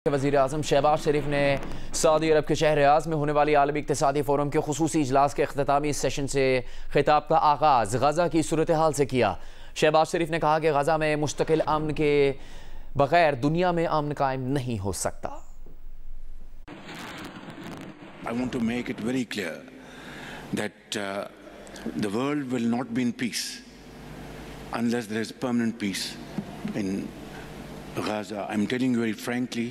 वज़ीर आज़म शहबाज शरीफ ने सऊदी अरब के शहर रियाद में होने वाली आलमी इक़्तिसादी फ़ोरम के ख़ुसूसी इजलास के अख्तामी सेशन से खिताब का आगाज़ गज़ा की सूरत हाल से किया। शहबाज शरीफ ने कहा कि गज़ा में मुस्तकिल अमन के बग़ैर दुनिया में अमन कायम नहीं हो सकता। I want to make it very clear that the world will not be in peace unless there is permanent peace in Gaza. I'm telling you very frankly,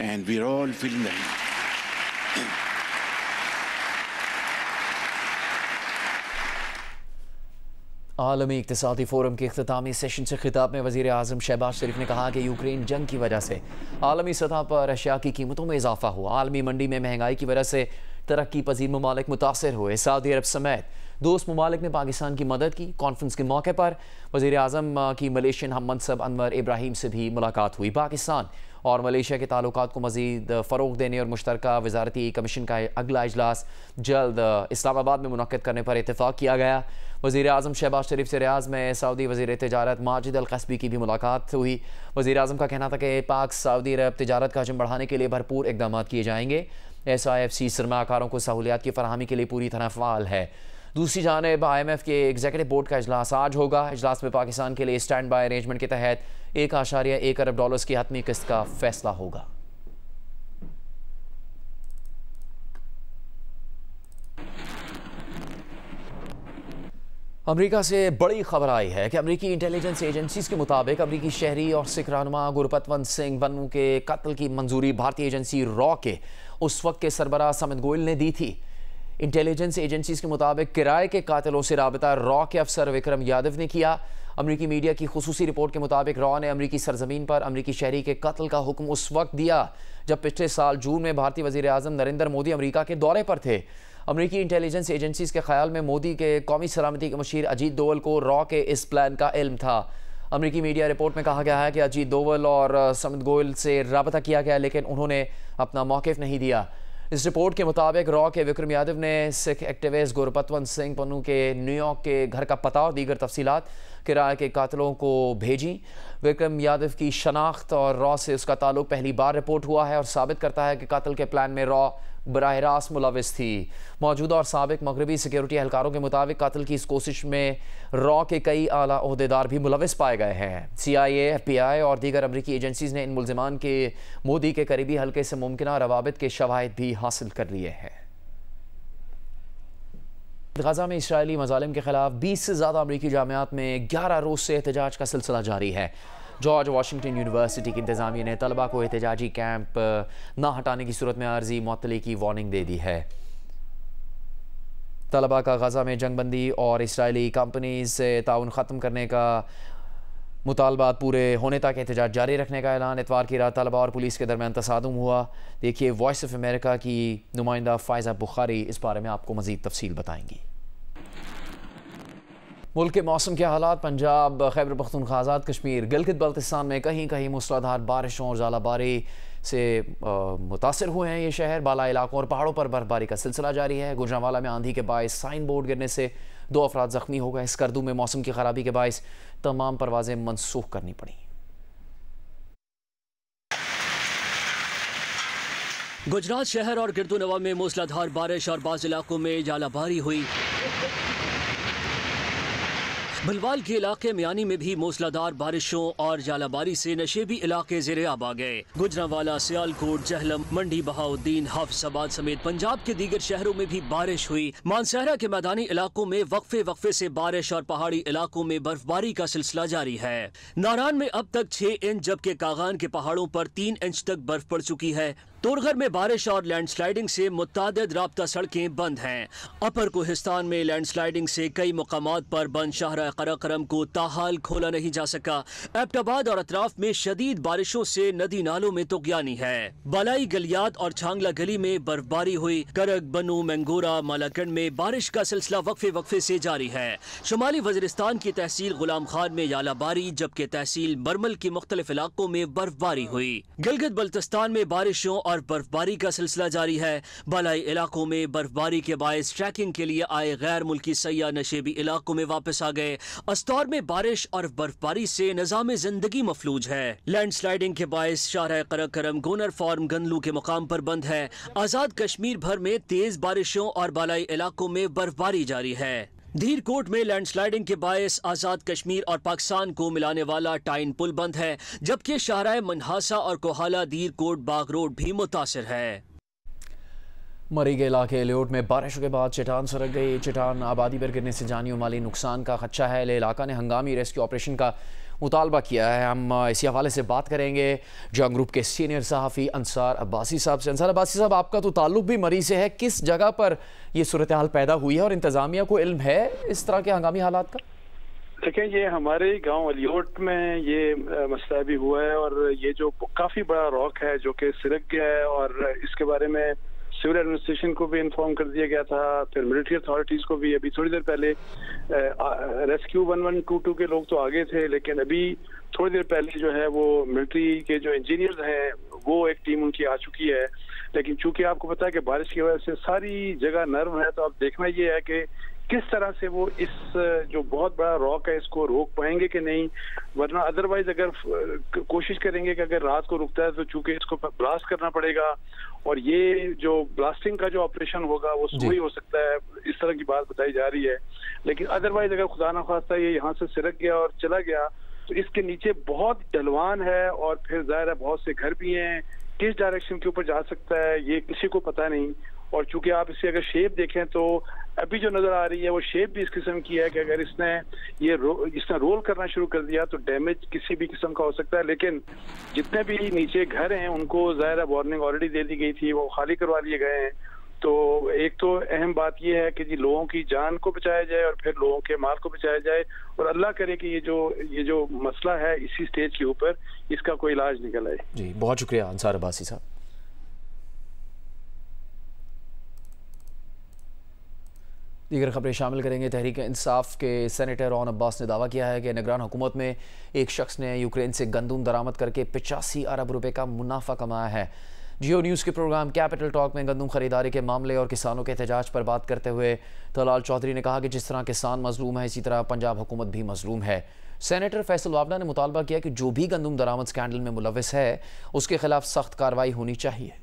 and we are all feeling the heat. आलमी इक़्तिसादी forum के अख्तामी session से खिताब में वज़ीर आज़म शहबाज शरीफ ने कहा कि Ukraine जंग की वजह से आलमी सतह पर अशिया की कीमतों में इजाफा हुआ। आलमी मंडी में महंगाई की वजह से तरक्की पजीर ममालिक मुतासर हुए। सऊदी अरब समेत दोस्त ममालिक ने पाकिस्तान की मदद की। कॉन्फ्रेंस के मौके पर वज़ीर आज़म की मलेशियन हम मनसब अनवर इब्राहिम से भी मुलाकात हुई। पाकिस्तान और मलेशिया के ताल्लुकात को मज़ीद फ़रोग़ देने और मुश्तरका वज़ारती कमीशन का अगला इजलास जल्द इस्लामाबाद में मुनक़्क़िद करने पर इत्तेफ़ाक़ किया गया। वज़ीर आज़म शहबाज शरीफ से रियाद में सऊदी वज़ीर तिजारत माजिद अल क़स्बी की भी मुलाकात हुई। वज़ीर आज़म का कहना था कि पाक सऊदी अरब तिजारत का हजम बढ़ाने के लिए भरपूर इक़दाम किए जाएंगे। SIFC सरमाकारों को सहूलियात की फ़राहमी के लिए पूरी तरह फ़ाल है। दूसरी जानिब IMF के एग्जीक्यूटिव बोर्ड का इजलास आज होगा। इजलास में पाकिस्तान के लिए स्टैंड बाय अरेंजमेंट के तहत $1.1 अरब की हतमी किस्त का फैसला होगा। अमरीका से बड़ी खबर आई है कि अमरीकी इंटेलिजेंस एजेंसीज के मुताबिक अमरीकी शहरी और सिख रहनुमा गुरपतवंत सिंह बन्नू के कत्ल की मंजूरी भारतीय एजेंसी रॉ के उस वक्त के सरबराह समित गोयल ने दी थी। इंटेलिजेंस एजेंसीज के मुताबिक किराए के कातिलों से राबता रॉ के अफसर विक्रम यादव ने किया। अमरीकी मीडिया की खुसूसी रिपोर्ट के मुताबिक रॉ ने अमरीकी सरजमीन पर अमरीकी शहरी के कत्ल का हुक्म उस वक्त दिया जब पिछले साल जून में भारतीय वज़ीर आज़म नरेंद्र मोदी अमरीका के दौरे पर थे। अमरीकी इंटेलिजेंस एजेंसीज के ख्याल में मोदी के कौमी सलामती के मुशीर अजीत दोवल को रॉ के इस प्लान का इल्म था। अमरीकी मीडिया रिपोर्ट में कहा गया है कि अजीत दोवल और समित गोयल से राबता किया गया लेकिन उन्होंने अपना मौक़िफ़ नहीं दिया। इस रिपोर्ट के मुताबिक रॉ के विक्रम यादव ने सिख एक्टिविस्ट गुरपतवंत सिंह पन्नू के न्यूयॉर्क के घर का पता और दीगर तफसीलात किराए के कातिलों को भेजी। विक्रम यादव की शनाख्त और रॉ से उसका ताल्लुक पहली बार रिपोर्ट हुआ है और साबित करता है कि कत्ल के प्लान में रॉ बराह रास्त मुलविस थी। मौजूदा और साबिक मगरबी सिक्योरिटी एहलकारों के मुताबिक कत्ल की इस कोशिश में रॉ के कई आला ओहदेदार भी मुलविस पाए गए हैं। CIA, FBI और दीगर अमरीकी एजेंसीज ने इन मुल्ज़िमान के मोदी के करीबी हल्के से मुमकिन रवाबित के शवाहिद भी हासिल कर लिए हैं। गज़ा में इसराइली मज़ालिम के खिलाफ 20 से ज़्यादा अमरीकी जामियात में 11 रोज़ से एहतजाज का सिलसिला जारी है। जॉर्ज वाशिंगटन यूनिवर्सिटी की इंतज़ामिया ने तलबा को एहतजाजी कैंप ना हटाने की सूरत में आर्जी मुअत्तली की वार्निंग दे दी है। तलबा का गज़ा में जंगबंदी और इसराइली कंपनीज से ताउन ख़त्म करने का मुतालबा पूरे होने तक एहतजाज जारी रखने का ऐलान। इतवार की रात तलबा और पुलिस के दरमियान तसादुम हुआ। देखिए वॉइस ऑफ अमेरिका की नुमाइंदा फ़ायज़ा बुखारी इस बारे में आपको मज़ीद तफसील बताएंगी। मुल्क के मौसम के हालात। पंजाब, खैबर पख्तूनख्वा, आज़ाद कश्मीर, गिलगित बल्तिस्तान में कहीं कहीं मूसलाधार बारिशों और ज़ालाबारी से मुतासर हुए हैं ये शहर। बाला इलाकों और पहाड़ों पर बर्फबारी का सिलसिला जारी है। गुजरांवाला में आंधी के बायस साइन बोर्ड गिरने से 2 अफराद ज़ख्मी हो गए। स्कर्दू में मौसम की खराबी के बायस तमाम परवाजें मनसूख करनी पड़ी। गुजरात शहर और गिरदुनवा में मूसलाधार बारिश और बाज़ इलाकों में जालाबारी हुई। भलवाल के इलाके मियानी में भी मूसलाधार बारिशों और जालाबारी से नशेबी इलाके ज़ेरे-आब आ गए। गुजरांवाला, सियालकोट, जहलम, मंडी बहाउद्दीन, हाफिजाबाद समेत पंजाब के दीगर शहरों में भी बारिश हुई। मानसहरा के मैदानी इलाकों में वक्फे वक्फे से बारिश और पहाड़ी इलाकों में बर्फबारी का सिलसिला जारी है। नारान में अब तक 6 इंच जबकि कागान के पहाड़ों पर 3 इंच तक बर्फ पड़ चुकी है। तोरघर में बारिश और लैंडस्लाइडिंग से मुतादिद राब्ता सड़कें बंद हैं। अपर कोहिस्तान में लैंडस्लाइडिंग से कई मुकामात पर बंद शाहरा कराकरम को ताहाल खोला नहीं जा सका। एबटाबाद और अतराफ में शदीद बारिशों से नदी नालों में तुगयानी है। बालाई गलियात और छांगला गली में बर्फबारी हुई। करक, बनू, मैंगोरा, मालाकंड में बारिश का सिलसिला वक्फे वक्फे से जारी है। शुमाली वज़ीरिस्तान की तहसील गुलाम खान में यालाबारी जबकि तहसील बरमल के मुख्तलिफ इलाकों में बर्फबारी हुई। गिलगित बल्तिस्तान में बारिशों और बर्फबारी का सिलसिला जारी है। बालाई इलाकों में बर्फबारी के बायस ट्रैकिंग के लिए आए गैर मुल्की सयाह नशेबी इलाकों में वापस आ गए। अस्तौर में बारिश और बर्फबारी से निजाम जिंदगी मफलूज है। लैंडस्लाइडिंग के बायस शाहराह कराकरम गोनर फार्म गनलू के मुकाम पर बंद है। आजाद कश्मीर भर में तेज बारिशों और बालाई इलाकों में बर्फबारी जारी है। धीरकोट में लैंडस्लाइडिंग के बायस आजाद कश्मीर और पाकिस्तान को मिलाने वाला टाइन पुल बंद है, जबकि शाहराह मनहासा और कोहाला धीरकोट बाग रोड भी मुतासिर है। मरी के इलाके लियोट में बारिशों के बाद चट्टान सरक गई। चट्टान आबादी पर गिरने से जानी और माली नुकसान का खदशा है। इलाका ने हंगामी रेस्क्यू ऑपरेशन का मुतालबा किया है। हम इसी हवाले से बात करेंगे जंग ग्रुप के सीनियर सहाफ़ी अंसार अब्बासी साहब से। अंसार अब्बासी साहब, आपका तो ताल्लुक भी मरी से है, किस जगह पर यह सूरत हाल पैदा हुई है और इंतज़ामिया को इल्म है इस तरह के हंगामी हालात का? देखें, ये हमारे गांव अलियोट में ये मसला भी हुआ है और ये जो काफ़ी बड़ा रॉक है जो कि सिरक गया है और इसके बारे में सिविल एडमिनिस्ट्रेशन को भी इन्फॉर्म कर दिया गया था, फिर मिलिट्री अथॉरिटीज़ को भी। अभी थोड़ी देर पहले रेस्क्यू 1122 के लोग तो आगे थे, लेकिन अभी थोड़ी देर पहले जो है वो मिलिट्री के जो इंजीनियर्स हैं वो एक टीम उनकी आ चुकी है। लेकिन चूंकि आपको पता है कि बारिश की वजह से सारी जगह नर्म है, तो अब देखना ये है कि किस तरह से वो इस जो बहुत बड़ा रॉक है इसको रोक पाएंगे कि नहीं, वरना अदरवाइज अगर कोशिश करेंगे कि अगर रात को रुकता है तो चूंकि इसको ब्लास्ट करना पड़ेगा और ये जो ब्लास्टिंग का जो ऑपरेशन होगा वो सुबह ही हो सकता है, इस तरह की बात बताई जा रही है। लेकिन अदरवाइज अगर खुदा ना खास्ता ये यहाँ से सिरक गया और चला गया तो इसके नीचे बहुत ढलवान है और फिर जाहिर है बहुत से घर भी हैं, किस डायरेक्शन के ऊपर जा सकता है ये किसी को पता नहीं। और चूंकि आप इसकी अगर शेप देखें तो अभी जो नजर आ रही है वो शेप भी इस किस्म की है कि अगर इसने रोल करना शुरू कर दिया तो डैमेज किसी भी किस्म का हो सकता है। लेकिन जितने भी नीचे घर हैं उनको ज़ाहिर वार्निंग ऑलरेडी दे दी गई थी, वो खाली करवा लिए गए हैं। तो एक तो अहम बात यह है कि जी लोगों की जान को बचाया जाए और फिर लोगों के माल को बचाया जाए और अल्लाह करे कि ये जो मसला है इसी स्टेज के ऊपर इसका कोई इलाज निकल आए। जी, बहुत शुक्रिया अंसार अब्बासी साहब। दीगर खबरें शामिल करेंगे। तहरीक इंसाफ के सेनेटर रॉन अब्बास ने दावा किया है कि निगरान हुकूमत में एक शख्स ने यूक्रेन से गंदम दरामद करके 85 अरब रुपए का मुनाफा कमाया है। जियो न्यूज़ के प्रोग्राम कैपिटल टॉक में गंदम खरीदारी के मामले और किसानों के एहतजाज पर बात करते हुए तलाल चौधरी ने कहा कि जिस तरह किसान मजलूम है इसी तरह पंजाब हुकूमत भी मजलूम है। सेनेटर फैसल वावड़ा ने मुतालबा किया कि जो भी गंदम दरामद स्कैंडल में मुलविस है उसके खिलाफ सख्त कार्रवाई होनी चाहिए।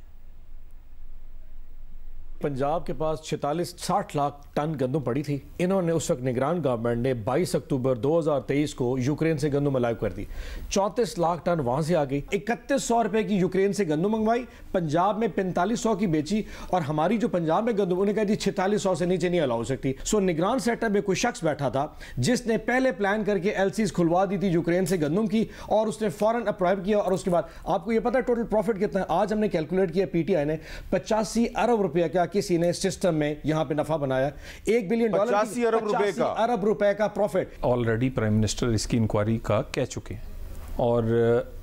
पंजाब के पास 46-60 लाख टन गंदम पड़ी थी। इन्होंने उस वक्त निगरान गवर्नमेंट ने 22 अक्टूबर 2023 को यूक्रेन से गंदम अलाइव कर दी। 34 लाख टन वहां से आ गई। 3100 रुपए की यूक्रेन से गंदम मंगवाई, पंजाब में 4500 की बेची और हमारी जो पंजाब में गंदम उन्हें कहा जी 4600 से नीचे नहीं अलाउ सकती। सो निगरान सेटअप में कोई शख्स बैठा था जिसने पहले प्लान करके एलसीज खुलवा दी थी यूक्रेन से गंदम की और उसने फौरन अप्रूव किया और उसके बाद आपको ये पता है टोटल प्रॉफिट कितना है? आज हमने कैलकुलेट किया, पीटीआई ने 85 अरब रुपए का किसी ने सिस्टम में यहां पे नफा बनाया। $1 बिलियन 85 अरब रुपए का प्रॉफिट। ऑलरेडी प्राइम मिनिस्टर इसकी इंक्वायरी का कह चुके हैं और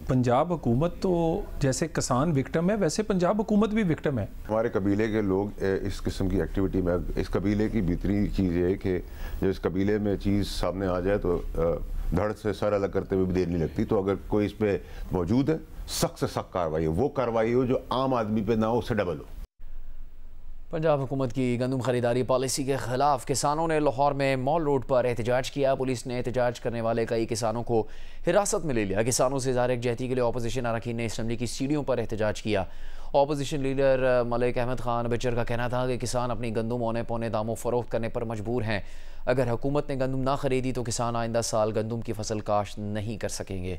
पंजाब हुकूमत तो जैसे किसान विक्टिम है वैसे पंजाब हुकूमत भी विक्टिम है। हमारे कबीले के लोग इस किस्म की एक्टिविटी में, इस कबीले की बेहतरीन चीज़ है कि जब इस कबीले में चीज़ सामने आ जाए तो धड़ से सर अलग करते हुए भी देर नहीं लगती। तो अगर कोई इस पे मौजूद है सख्त से सख्त कार्रवाई हो, वो कार्रवाई हो जो आम आदमी पे ना हो, उससे डबल हो। पंजाब हुकूमत की गंदम खरीदारी पॉलिसी के खिलाफ किसानों ने लाहौर में मॉल रोड पर एहतजाज किया। पुलिस ने एहतजाज करने वाले कई किसानों को हिरासत में ले लिया। किसानों से ज़ाहिर यकजहती के लिए अपोजिशन अरकान ने असम्बली की सीढ़ियों पर एहतजाज किया। अपोजिशन लीडर मलिक अहमद खान बचर का कहना था कि किसान अपनी गंदम औने पौने दामों फरोख्त करने पर मजबूर हैं। अगर हुकूमत ने गंदम ना खरीदी तो किसान आइंदा साल गंदम की फसल काश्त नहीं कर सकेंगे।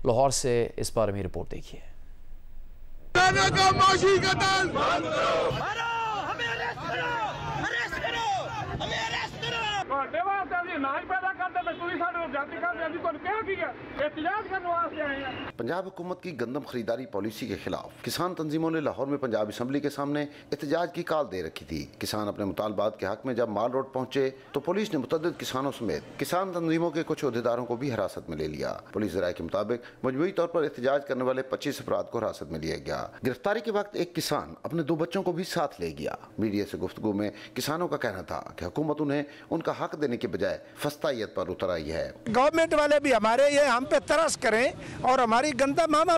लाहौर से इस बारे में रिपोर्ट देखिए। पंजाब हुकूमत की गंदम खरीदारी पॉलिसी के खिलाफ किसान तंजीमों ने लाहौर में पंजाब असम्बली के सामने एहतजाज की कॉल दे रखी थी। किसान अपने मुतालबात के हक में जब माल रोड पहुंचे तो पुलिस ने मुतअद्दिद किसानों समेत किसान तंजीमों के कुछ अहदेदारों को भी हिरासत में ले लिया। पुलिस राय के मुताबिक मजमूई तौर पर एहतजाज करने वाले 25 अफराद को हिरासत में लिया गया। गिरफ्तारी के वक्त एक किसान अपने 2 बच्चों को भी साथ ले गया। मीडिया से गुफ्तगू में किसानों का कहना था कि हुकूमत उन्हें उनका हक देने के बजाय फस्तायत पर उतर आई है। गवर्नमेंट वाले भी हमारे ये हम पे तरस करें और हमारी गंदम हम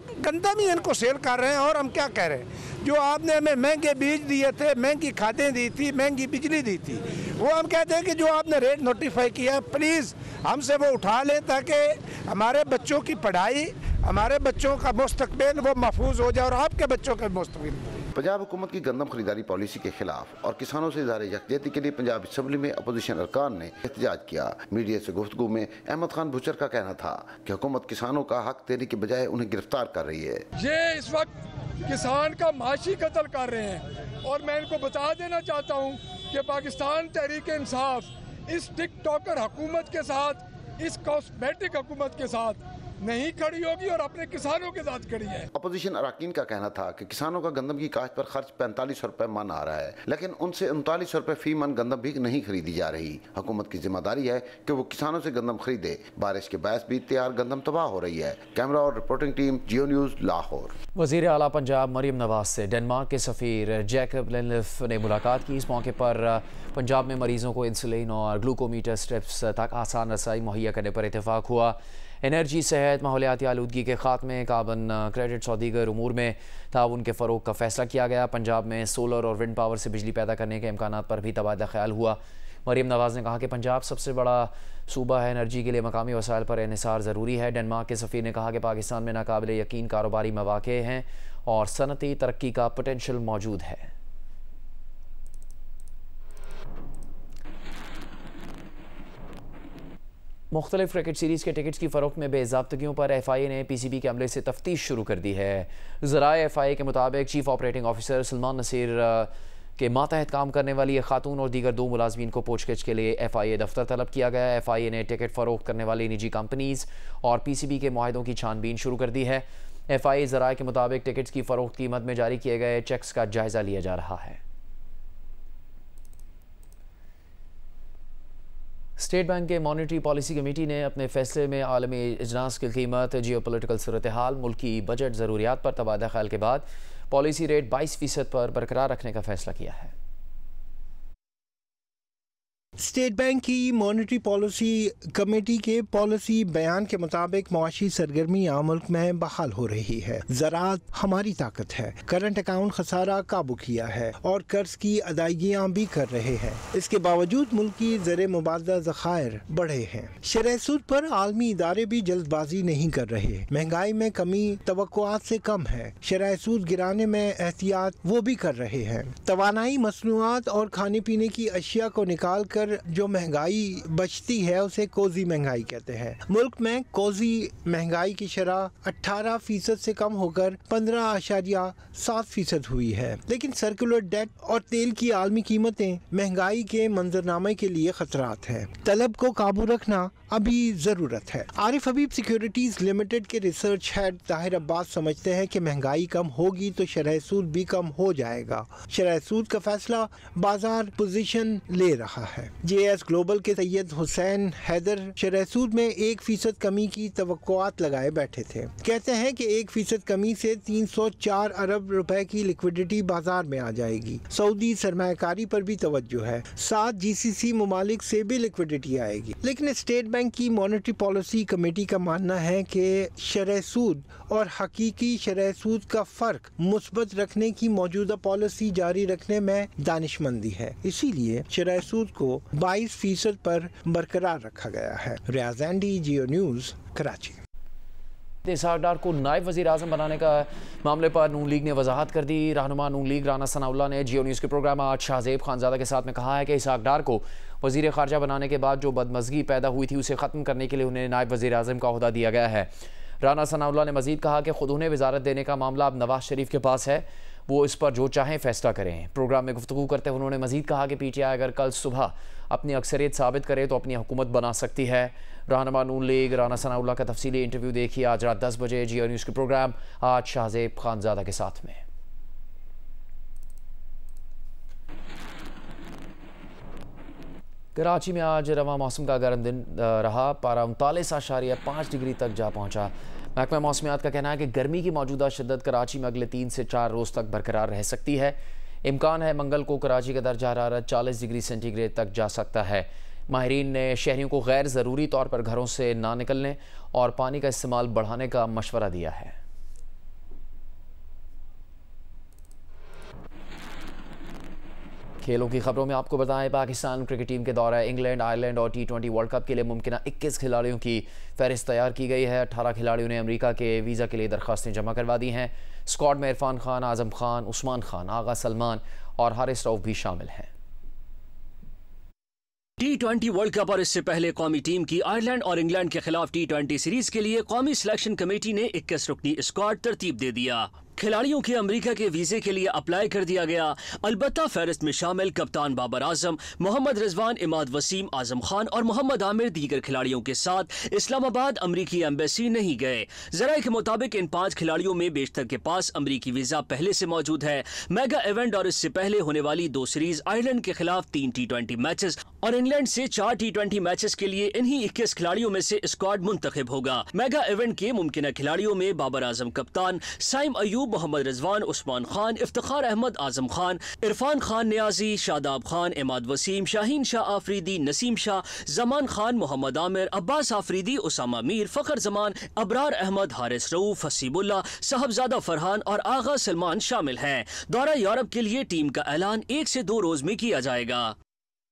ही इनको सेल कर रहे हैं और हम क्या कह रहे हैं। जो आपने हमें महंगे बीज दिए थे, महंगी खादें दी थी, महंगी बिजली दी थी, वो हम कहते हैं कि जो आपने रेट नोटिफाई किया प्लीज़ हमसे वो उठा लें ताकि हमारे बच्चों की पढ़ाई, हमारे बच्चों का मुस्तकबिल वो महफूज हो जाए और आपके बच्चों का मुस्तकबिल। पंजाब हुकूमत की गंदम खरीदारी पॉलिसी के खिलाफ और किसानों से इज़हार यकजहती के लिए पंजाब असम्बली में अपोजिशन अरकान ने एहतजाज किया। मीडिया से गुफ्तगू में अहमद खान भुचर का कहना था कि हुकूमत किसानों का हक देने के बजाय उन्हें गिरफ्तार कर रही है। ये इस वक्त किसान का माशी कत्ल कर रहे हैं और मैं इनको बता देना चाहता हूँ कि पाकिस्तान तहरीक इंसाफ इस टिकटॉकर हुकूमत के साथ, इस कॉस्मेटिक हुकूमत के साथ नहीं खड़ी होगी और अपने किसानों के साथ खड़ी है। अपोजिशन अरकान का कहना था कि किसानों का गंदम की काश्त पर खर्च 45 रुपए मन आ रहा है, लेकिन उनसे 39 रुपए फी मन गंदम भी नहीं खरीदी जा रही। हुकूमत की जिम्मेदारी है कि वो किसानों से गंदम खरीदे। बारिश के बायस भी तैयार गंदम तबाह हो रही है। कैमरा और रिपोर्टिंग टीम जियो न्यूज़ लाहौर। वज़ीर आला पंजाब मरियम नवाज से डेनमार्क के सफ़ीर जैकब लेनलिफ ने मुलाकात की। इस मौके पर पंजाब में मरीजों को इंसुलिन और ग्लूकोमीटर स्ट्रिप्स तक आसान रसाई मुहैया करने पर इतफाक हुआ। एनर्जी, सेहत, माहौलियाती आलूदगी के खात्मे, कार्बन क्रेडिट्स और दीगर उमूर में ताउन के फ़रोग का फैसला किया गया। पंजाब में सोलर और विंड पावर से बिजली पैदा करने के इम्कानात पर भी तबादला ख्याल हुआ। मरियम नवाज़ ने कहा कि पंजाब सबसे बड़ा सूबा है, एनर्जी के लिए मकामी वसाइल पर इन्हिसार ज़रूरी है। डेनमार्क के सफ़ीर ने कहा कि पाकिस्तान में नाकाबिले यकीन कारोबारी मौक़े हैं और सनती तरक्की का पोटेंशल मौजूद है। मुख्तलिफ क्रिकेट सीरीज़ के टिकट्स की फ़रोख्त में बेज़ाब्तगियों पर FIA ने PCB के अमले से तफ्तीश शुरू कर दी है। ज़राए FIA के मुताबिक chief operating officer Salman Naseer के मातहत काम करने वाली एक खातून और दीगर 2 मुलाजमीन को पूछगिछ के लिए FIA दफ्तर तलब किया गया। FIA ने टिकट फ़रोख्त करने वाली निजी कंपनीज़ और PCB के मुआहदों की छानबीन शुरू कर दी है। FIA ज़राए के मुताबिक टिकट्स की फ़रोख्त कीमत में जारी किए गए चेक्स का जायज़ा लिया जा रहा है। स्टेट बैंक के मॉनेटरी पॉलिसी कमेटी ने अपने फैसले में आलमी इजलास की कीमत, जियो पोलिटिकल सूरत हाल, मुल्की बजट ज़रूरियात पर तबादला ख्याल के बाद पॉलिसी रेट 22% पर बरकरार रखने का फैसला किया है। स्टेट बैंक की मॉनेटरी पॉलिसी कमेटी के पॉलिसी बयान के मुताबिक मुआशी सरगर्मी आम मुल्क में बहाल हो रही है। ज़राअत हमारी ताकत है। करंट अकाउंट खसारा काबू किया है और कर्ज की अदायगियाँ भी कर रहे हैं। इसके बावजूद मुल्क की ज़र मुबादला ज़खायर बढ़े हैं। शरह सूद पर आलमी इदारे भी जल्दबाजी नहीं कर रहे। महंगाई में कमी तवक्कुआत से कम है। शरह सूद गिराने में एहतियात वो भी कर रहे हैं। तवानाई मसनूआत और खाने पीने की अशिया को निकाल कर जो महंगाई बचती है उसे कोजी महंगाई कहते हैं। मुल्क में कोजी महंगाई की शरह 18% से कम होकर 15.7% हुई है। लेकिन सर्कुलर डेट और तेल की आलमी कीमतें महंगाई के मंजरनामे के लिए खतरात हैं। तलब को काबू रखना अभी ज़रूरत है। आरिफ हबीब सिक्योरिटीज़ लिमिटेड के रिसर्च हेड ताहिर अब्बास समझते हैं कि महंगाई कम होगी तो शरह सूद भी कम हो जाएगा। शरह सूद का फैसला बाजार पोजीशन ले रहा है। JS ग्लोबल के सैयद हुसैन हैदर शरह सूद में 1% कमी की तवक्कुआत लगाए बैठे थे। कहते हैं कि 1% कमी से 304 अरब रुपए की लिक्विडिटी बाजार में आ जाएगी। सऊदी सरमायाकारी पर भी तवज्जो है। 7 GCC ममालिक से भी लिक्विडिटी आएगी। लेकिन स्टेट बैंक की मॉनेटरी पॉलिसी कमेटी का मानना है कि शरह सूद और हकीकी शरह सूद का फ़र्क मुस्बत रखने की मौजूदा पॉलिसी जारी रखने में दानिशमंदी है। इसीलिए शरह सूद को 22% पर बरकरार रखा गया है। रियाज एंडी, जियो न्यूज़, कराची। इसहाक डार को नायब वज़ीर आज़म बनाने का मामले पर नून लीग ने वजाहत कर दी। रहनुमा नून लीग राना सनाउल्लाह ने जियो न्यूज़ के प्रोग्राम आज शाहजेब खानज़ादा के साथ में कहा है कि इसहाक डार को वज़ीर ख़ारजा बनाने के बाद जो बदमज़गी पैदा हुई थी उसे ख़त्म करने के लिए उन्हें नायब वज़ीर आज़म का ओहदा दिया गया है। राना सनाउल्लाह ने मज़ीद कहा कि खुद उन्हें वज़ारत देने का मामला अब नवाज शरीफ के पास है, वो इस पर जो चाहें फ़ैसला करें। प्रोग्राम में गुफ्तगू करते हुए उन्होंने मज़ीद कहा कि PTI अगर कल सुबह अपनी अक्सरियत साबित करे तो अपनी हुकूमत बना सकती है। रहनुमा नून लीग राना सनाउल्लाह का तफसीली इंटरव्यू देखिए आज रात 10 बजे जियो न्यूज़ के प्रोग्राम आज शाहजेब खानज़ादा के साथ में। कराची में आज रवा मौसम का गर्म दिन रहा। पारा 39.5 डिग्री तक जा पहुंचा। महकमा मौसमियात का कहना है कि गर्मी की मौजूदा शिद्दत कराची में अगले 3 से 4 रोज़ तक बरकरार रह सकती है। इम्कान है मंगल को कराची का दर्जा हरारत 40 डिग्री सेंटीग्रेड तक जा सकता है। माहिरीन ने शहरियों को गैर ज़रूरी तौर पर घरों से ना निकलने और पानी का इस्तेमाल बढ़ाने का मशवरा दिया है। खेलों की खबरों में आपको बताएं, पाकिस्तान क्रिकेट टीम के दौरा इंग्लैंड, आयरलैंड और T20 वर्ल्ड कप के लिए मुमकिन 21 खिलाड़ियों की फहरिस्त तैयार की गई है। 18 खिलाड़ियों ने अमेरिका के वीज़ा के लिए दरख्वास्तें जमा करवा दी हैं। स्क्वाड में इरफान खान, आजम खान, उस्मान खान, आगा सलमान और हारिस रऊफ भी शामिल हैं। T20 वर्ल्ड कप और इससे पहले कौमी टीम की आयरलैंड और इंग्लैंड के खिलाफ T20 सीरीज के लिए कौमी सिलेक्शन कमेटी ने 21 रुकनी स्क्वाड तरतीब दे दिया। खिलाड़ियों के अमेरिका के वीजे के लिए अप्लाई कर दिया गया। अलबत्ता फहरिस्त में शामिल कप्तान बाबर आजम, मोहम्मद रिजवान, इमाद वसीम, आजम खान और मोहम्मद आमिर दीगर खिलाड़ियों के साथ इस्लामाबाद अमरीकी एम्बेसी नहीं गए। जराये के मुताबिक इन 5 खिलाड़ियों में बेशतर के पास अमरीकी वीजा पहले से मौजूद है। मेगा इवेंट और इससे पहले होने वाली 2 सीरीज, आयरलैंड के खिलाफ 3 T20 मैचेस और इंग्लैंड से 4 T20 मैचेस के लिए इन्हीं 21 खिलाड़ियों में से स्क्वाड मुंतखब होगा। मेगा इवेंट के मुमकिन खिलाड़ियों में बाबर आजम कप्तान, साइम अयूब, मोहम्मद रिजवान, उस्मान खान, इफ्तिखार अहमद, आजम खान, इरफान खान नियाजी, शादाब खान, इमाद वसीम, शाहीन शाह आफरीदी, नसीम शाह, जमान खान, मोहम्मद आमिर, अब्बास आफरीदी, उसामा मीर, फखर जमान, अबरार अहमद, हारिस रऊफ, हसीबुल्ला, साहबजादा फरहान और आगा सलमान शामिल हैं। दौरा यूरोप के लिए टीम का ऐलान 1 से 2 रोज में किया जाएगा।